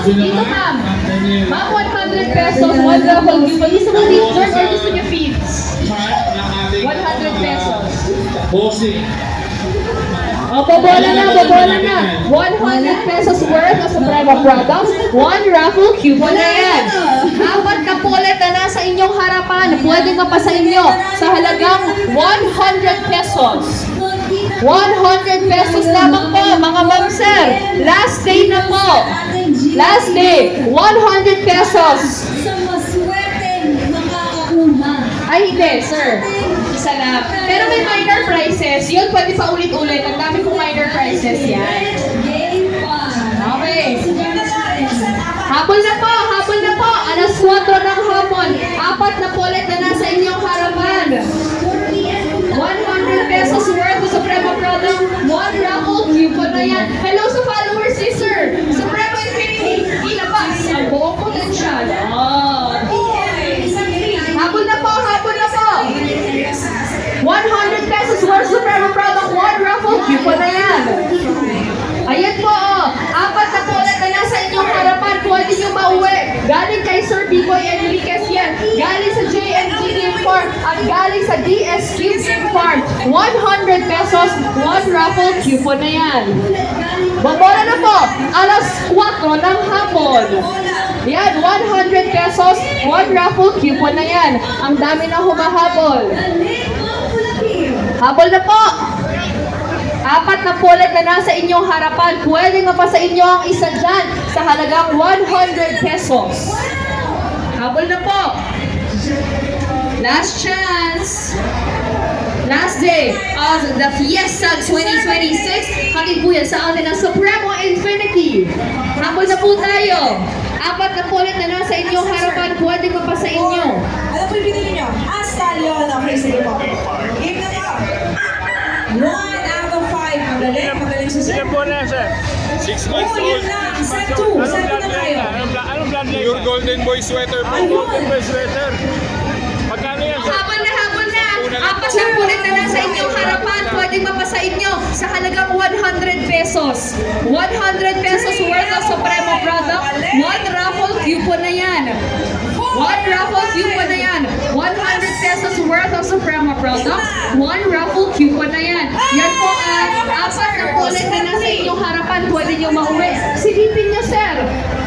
Dito, ma'am. Ma'am, 100 pesos, one raffle giveaway. Gusto mo lead, George, or gusto niyo feeds? 100 pesos. Bossing. O, bobola na, bobola na. 100 pesos worth of Suprema products, one raffle coupon na yan. Apat na pulot na nasa inyong harapan, pwede pa sa inyo sa halagang 100 pesos. 100 pesos lamang po, mga ma'am sir. Last day na po. Last day, 100 pesos. Sa maswerteng makakakuha. Ay, hindi, sir. Isa lang. Pero may minor prices. Yun, pwede pa ulit-ulit. Ang dami kong minor prices yan. Okay. Habol na po, habol na po. Alas 4 ng hapon. Apat na pulit na nasa inyong harapan. 100 pesos worth of Suprema product. One raffle coupon na yan. Hello sa followers ni Sir. Suprema Infinity. Ilabas ang buong potensyal. Oh. Habol na po, habol na po. 100 pesos worth of Suprema product. One raffle coupon na yan. Ayan po, oh. Apat na pulit na nasa inyong harapan. Pwede nyo mauwi. Galing kay Sir B-Boy Enriquez yan. Galing sa JNT Game Farm. At galing sa DSQ Game Farm. 100 pesos, one raffle coupon na yan. Babola na po. Alas 4 ng hapon. Yan, 100 pesos, one raffle coupon na yan. Ang dami na humahabol. Habol na po. Apat na pulit na nasa inyong harapan. Pwede nga pa sa inyo ang isa dyan sa halagang 100 pesos. Habol na po. Last chance. Last day of the Fiesta 2026. Hatid po yan sa atin ng Supremo Infinity. Habol na po tayo. Apat na pulit na nasa inyong harapan. Pwede nga pa sa inyo. Ano po yung binili nyo? Stallion. Okay, sige po. Game na po. 1 out of 5. Magaling, magaling sa Sige set. po na, sir. 6 months Oh, yun old. lang. Set 2. Set 2 na kayo. Anong blood line? Your golden boy sweater po. Ayun. Golden boy sweater. Magkano yan, sir? Habol na, habol na! Apat na pulit na nasa inyong harapan. Pwede mapasa inyo sa halagang 100 pesos. 100 pesos worth of Supremo product. One raffle coupon na yan. One raffle coupon na yan. 100 pesos worth of Supremo product. One raffle coupon na yan. Yan po ay apat na pulit na nasa inyong harapan. Pwede nyo mauwi. Silipin nyo, sir.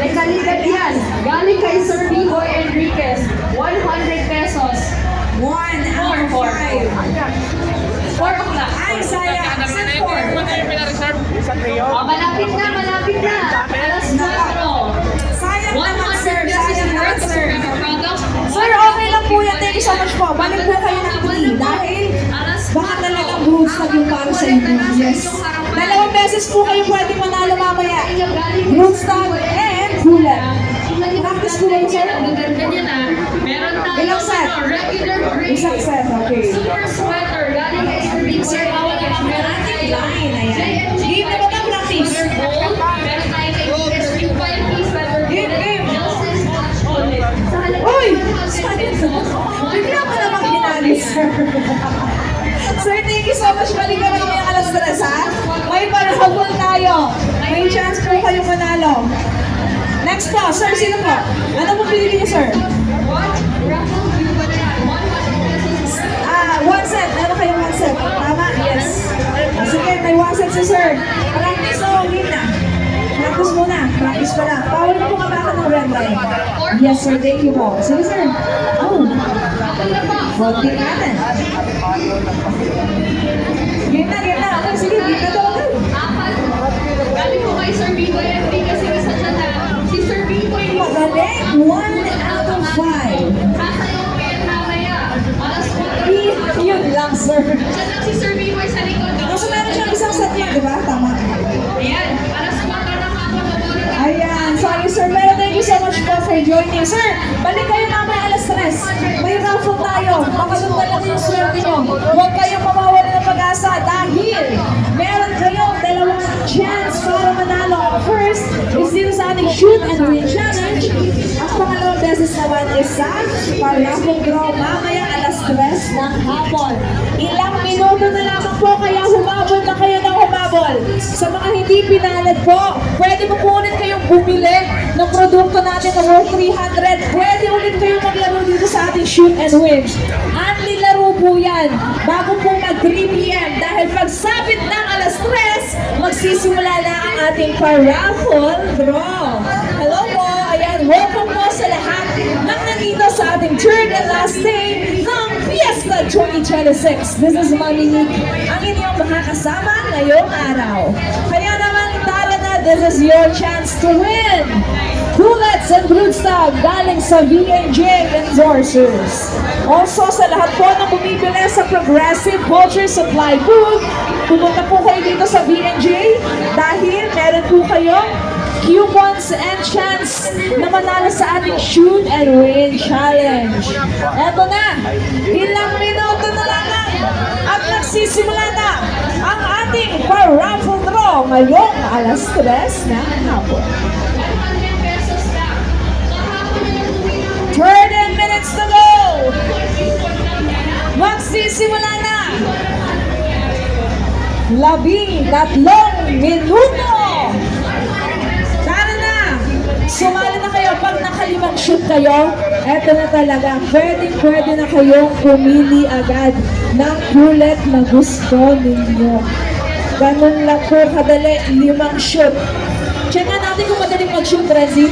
May kalidad yan. Galing kay Sir B-Boy Enriquez. 100 pesos. 1 out of 5. 4 o'clock. Ay, sayang. Set 4. Isang trio. Oh, malapit na, malapit na. Alas 4. Sayang naman, sir. 100 pesos Sayang naman, worth of sir. Supremo products. Sir, okay lang po yan. Thank you so much po. Balik po kayo ng tea dahil baka talagang boots na yung para sa inyo. Yes. Dalawang beses po kayo pwede manalo mamaya. Boots tag and bullet. Practice po kayo, sir. Ang ganda niya na. Meron tayo Ilang set? regular green. Isang set, okay. Super sweater. Galing kay Sir B-Boy. Sir, bawal na lang. Meron tayo. Ayan. Game na ba ba practice? Super gold. Meron tayo kay DSQ 5-piece sweater. Game, game. Nelson's Watch Wallet. Sa halagang Uy! 100 pesos. Bigla ko naman ginalis, sir. Sir, thank you so much. Balik ka naman yung alas 3, ha? May panahon tayo. May chance po kayo manalo. Next po, sir, sino po? Ano po pinili niyo, sir? Raffle coupon na yan. 100 pesos worth. One set. Meron kayong one set. Tama? Yes. Sige, may one set si sir. Practice o, game na. Practice muna. Practice pa lang. Bawal na po kabakan ng red line. Yes, sir. Thank you po. Sige, sir. Oh. Voting natin. Game na, game na. Okay, sige, game na daw agad. Apat. Galing ko kay Sir B-Boy Enriquez. Kasi isa dyan na. Si Sir B-Boy. Magaling. 1 out of 5. Sasayaw ko yan mamaya. Alas 4. Yun lang, sir. Diyan lang si Sir B-Boy sa likod. Kaso meron siyang isang set lang, di ba? Tama. Ayan. Alas 4 na nga po. Mabulit. Ayan, sorry sir, pero thank you so much po for joining. Sir, balik kayo mamaya alas 3. May raffle tayo. Makasunda lang yung swerte nyo. Huwag kayong mawawala ng pag-asa dahil meron kayong dalawang chance para manalo. First is dito sa ating shoot and win challenge. Ang pangalawang beses naman is sa raffle draw mamaya alas 3 ng hapon. Ilang minuto na lamang po kaya humabol na kayo ng humabol. raffle. Sa mga hindi pinalad po, pwede po ulit kayong bumili ng produkto natin na worth 300. Pwede ulit kayong maglaro dito sa ating shoot and win. Only laro po yan bago po mag 3 p.m. Dahil pagsapit ng alas 3, magsisimula na ang ating pa-raffle draw. Hello po, ayan, welcome po sa lahat ng nandito sa ating third and last day ng Fiesta 2026. This is Mami Nick, ang inyong makakasama ngayong araw. Kaya naman, tara na, this is your chance to win! Bullets and Broodstock galing sa V&J endorsers. Also, sa lahat po na bumibili sa Progressive Culture Supply Booth, pumunta po kayo dito sa V&J dahil meron po kayong coupons and chance na manalo sa ating Shoot and Win Challenge. Eto na, ilang minuto na lang at nagsisimula na ang ating pa-raffle draw ngayong alas 3 ng hapon. 30 minutes to go! Magsisimula na! 13 minuto! Tara na! Sumali na kayo pag nakalimang shoot kayo. Eto na talaga. Pwede na kayong pumili agad ng bullet na gusto ninyo. Ganun lang po kadali, 5 shoot. Check natin kung madaling mag-shoot, Renzi.